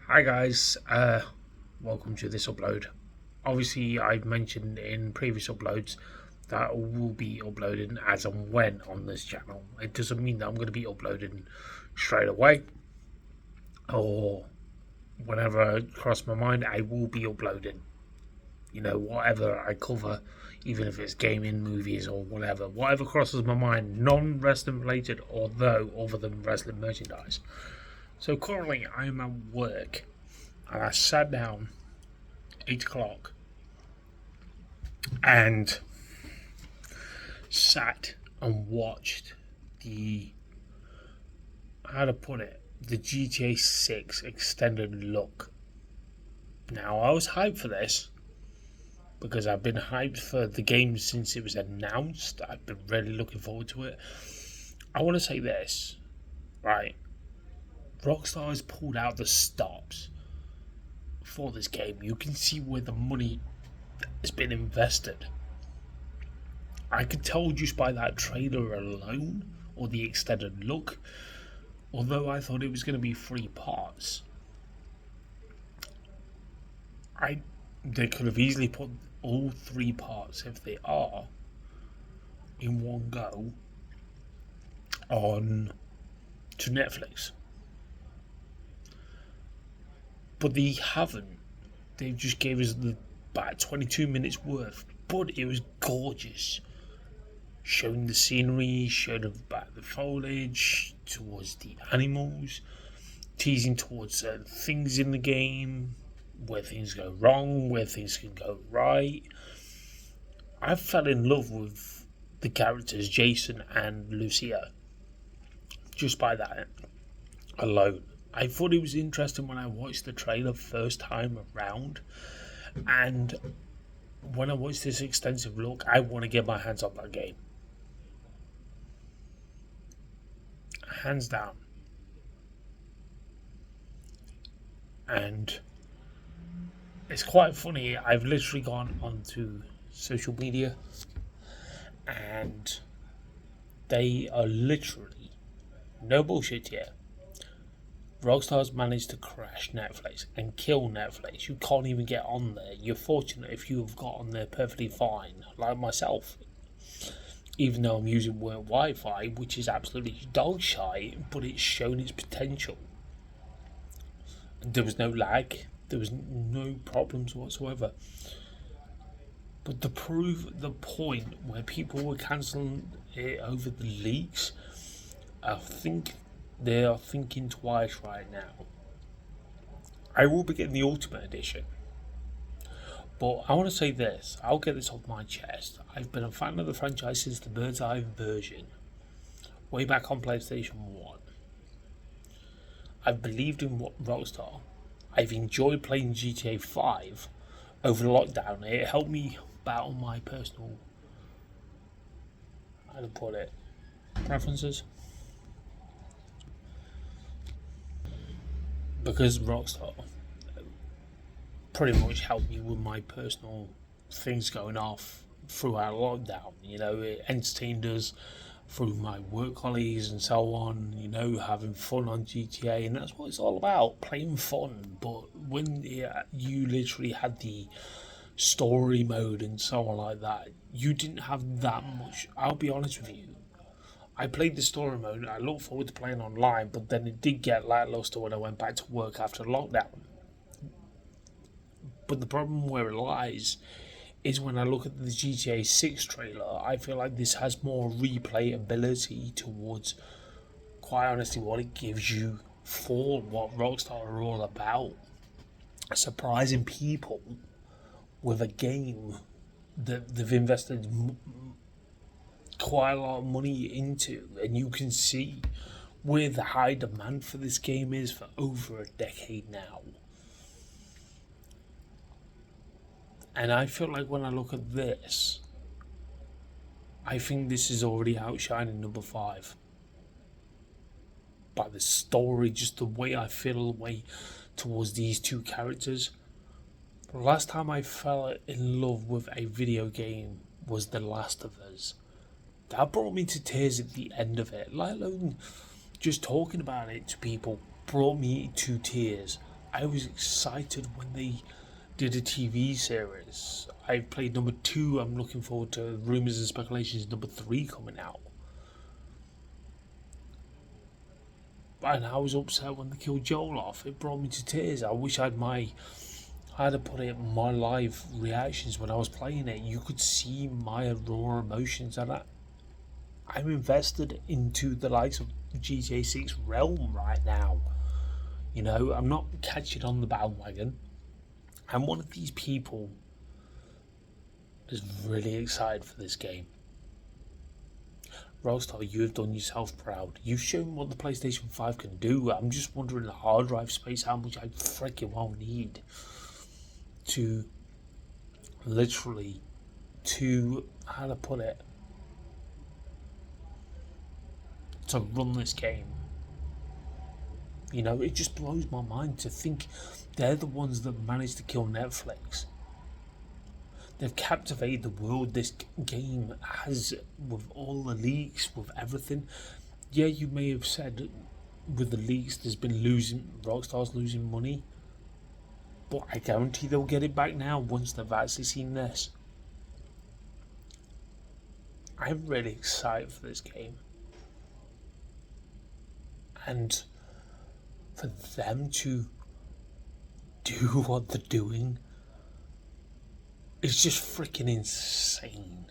Hi guys, welcome to this upload. Obviously, I've mentioned in previous uploads that I will be uploading as and when on this channel. It doesn't mean that I'm going to be uploading straight away or whenever I cross my mind. I will be uploading. Whatever I cover, even if it's gaming, movies, or whatever crosses my mind, non-wrestling related, although other than wrestling merchandise. So currently, I am at work and I sat down 8 o'clock and sat and watched the how to put it the GTA 6 extended look. Now I was hyped for this because I've been hyped for the game since it was announced. I've been really looking forward to it. I want to say this, right? Rockstar has pulled out the stops for this game. You can see where the money has been invested. I could tell just by that trailer alone, or the extended look, although I thought it was going to be 3 parts. They could have easily put all 3 parts, if they are, in one go on to Netflix. But they haven't. They just gave us about 22 minutes worth, but it was gorgeous. Showing the scenery, showing about the foliage, towards the animals, teasing towards certain things in the game, where things go wrong, where things can go right. I fell in love with the characters Jason and Lucia just by that alone. I thought it was interesting when I watched the trailer first time around, and when I watched this extensive look, I want to get my hands on that game. Hands down. And it's quite funny. I've literally gone onto social media and they are literally, no bullshit here, Rockstar's managed to crash Netflix and kill Netflix. You can't even get on there. You're fortunate if you have got on there perfectly fine, like myself. Even though I'm using work Wi-Fi, which is absolutely dog shite, but it's shown its potential. There was no lag. There was no problems whatsoever. But to prove the point where people were cancelling it over the leaks, I think they are thinking twice right now. I will be getting the Ultimate Edition. But I want to say this, I'll get this off my chest. I've been a fan of the franchise since the Bird's Eye version, way back on PlayStation 1. I've believed in Rockstar. I've enjoyed playing GTA 5 over the lockdown. It helped me battle my personal, how to put it, preferences. Because Rockstar pretty much helped me with my personal things going off throughout lockdown. It entertained us through my work colleagues and so on, having fun on GTA, and that's what it's all about, playing fun. But when you literally had the story mode and so on like that, you didn't have that much. I'll be honest with you, I played the story mode, I look forward to playing online, but then it did get lackluster when I went back to work after lockdown. But the problem where it lies is when I look at the GTA 6 trailer, I feel like this has more replayability towards, quite honestly, what it gives you for what Rockstar are all about. Surprising people with a game that they've invested quite a lot of money into, and you can see where the high demand for this game is for over a decade now. And I feel like when I look at this, I think this is already outshining number 5. By the story, just the way I feel the way towards these two characters. The last time I fell in love with a video game was The Last of Us. That brought me to tears at the end of it. Let alone just talking about it to people brought me to tears. I was excited when they did a TV series. I played number 2. I'm looking forward to rumours and speculations number 3 coming out. And I was upset when they killed Joel off. It brought me to tears. I wish I had to put it my live reactions when I was playing it. You could see my raw emotions, and I'm invested into the likes of GTA6 realm right now. You know, I'm not catching on the bandwagon. I'm one of these people that's really excited for this game. Rockstar, you have done yourself proud. You've shown what the PlayStation 5 can do. I'm just wondering the hard drive space, how much I freaking well need to literally, how to put it, to run this game. You know, it just blows my mind to think they're the ones that managed to kill Netflix. They've captivated the world this game has, with all the leaks, with everything. Yeah, you may have said with the leaks there's been Rockstar's losing money, but I guarantee they'll get it back now once they've actually seen this. I'm really excited for this game. And for them to do what they're doing, it's just freaking insane.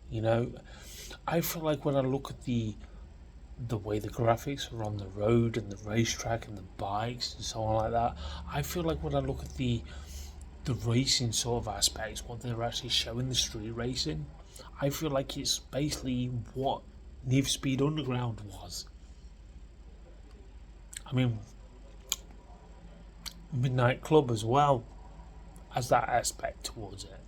You know, I feel like when I look at the way the graphics are on the road and the racetrack and the bikes and so on like that, I feel like when I look at the racing sort of aspects, what they're actually showing, the street racing, I feel like it's basically what Need for Speed Underground was. I mean, Midnight Club as well as that aspect towards it.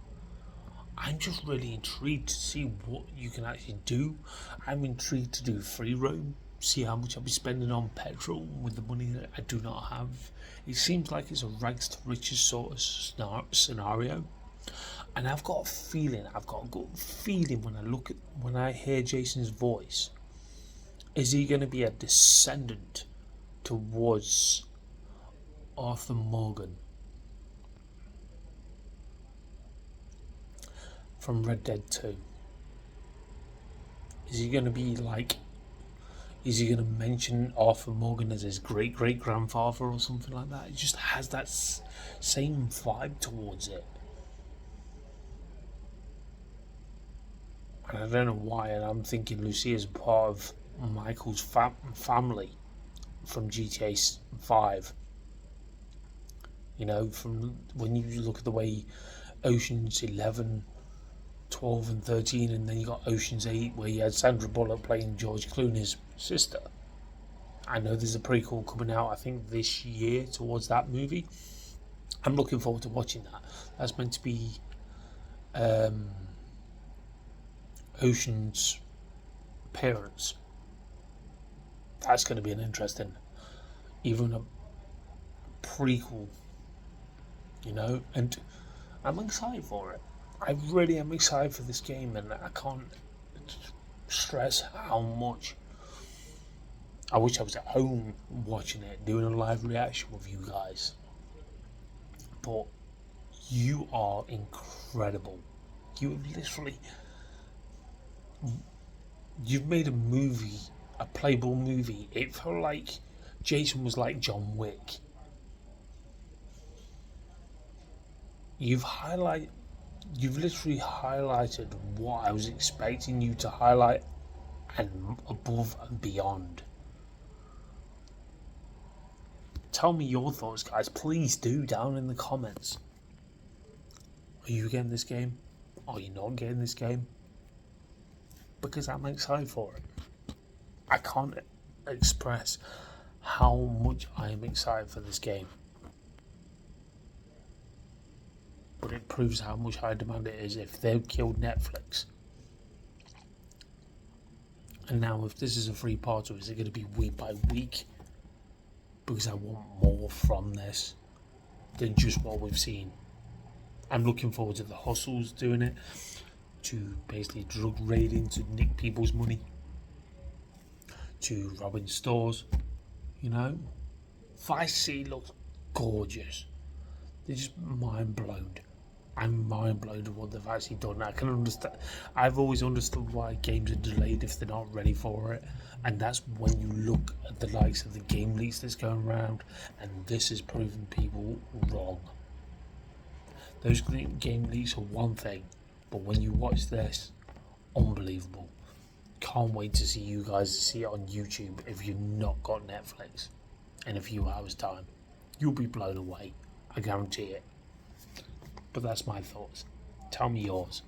I'm just really intrigued to see what you can actually do. I'm intrigued to do free roam, see how much I'll be spending on petrol with the money that I do not have. It seems like it's a rags to riches sort of scenario. And I've got a good feeling when I hear Jason's voice. Is he going to be a descendant towards Arthur Morgan from Red Dead 2? Is he going to mention Arthur Morgan as his great-great-grandfather or something like that? It just has that same vibe towards it. And I don't know why, and I'm thinking Lucia is part of Michael's family from GTA 5. You know, from when you look at the way Ocean's 11, 12 and 13, and then you got Ocean's 8 where you had Sandra Bullock playing George Clooney's sister. I know there's a prequel coming out, I think this year, towards that movie. I'm looking forward to watching that. That's meant to be Ocean's appearance. That's going to be an interesting, even a prequel, you know, and I'm excited for it. I really am excited for this game, and I can't stress how much I wish I was at home watching it, doing a live reaction with you guys. But you are incredible. You've made a movie, a playable movie. It felt like Jason was like John Wick. You've literally highlighted what I was expecting you to highlight, and above and beyond. Tell me your thoughts, guys. Please do, down in the comments. Are you getting this game? Are you not getting this game? Because I'm excited for it. I can't express how much I am excited for this game. But it proves how much high demand it is if they've killed Netflix. And now if this is a free part of it, is it going to be week by week? Because I want more from this than just what we've seen. I'm looking forward to the hustles doing it, to basically drug raiding, to nick people's money, to robbing stores, you know, Vice City looks gorgeous. They're just mind blown. I'm mind blown at what they've actually done. I can understand. I've always understood why games are delayed if they're not ready for it, and that's when you look at the likes of the game leaks that's going around, and this has proven people wrong. Those game leaks are one thing, but when you watch this, unbelievable. Can't wait to see you guys see it on YouTube if you've not got Netflix in a few hours' time. You'll be blown away. I guarantee it. But that's my thoughts. Tell me yours.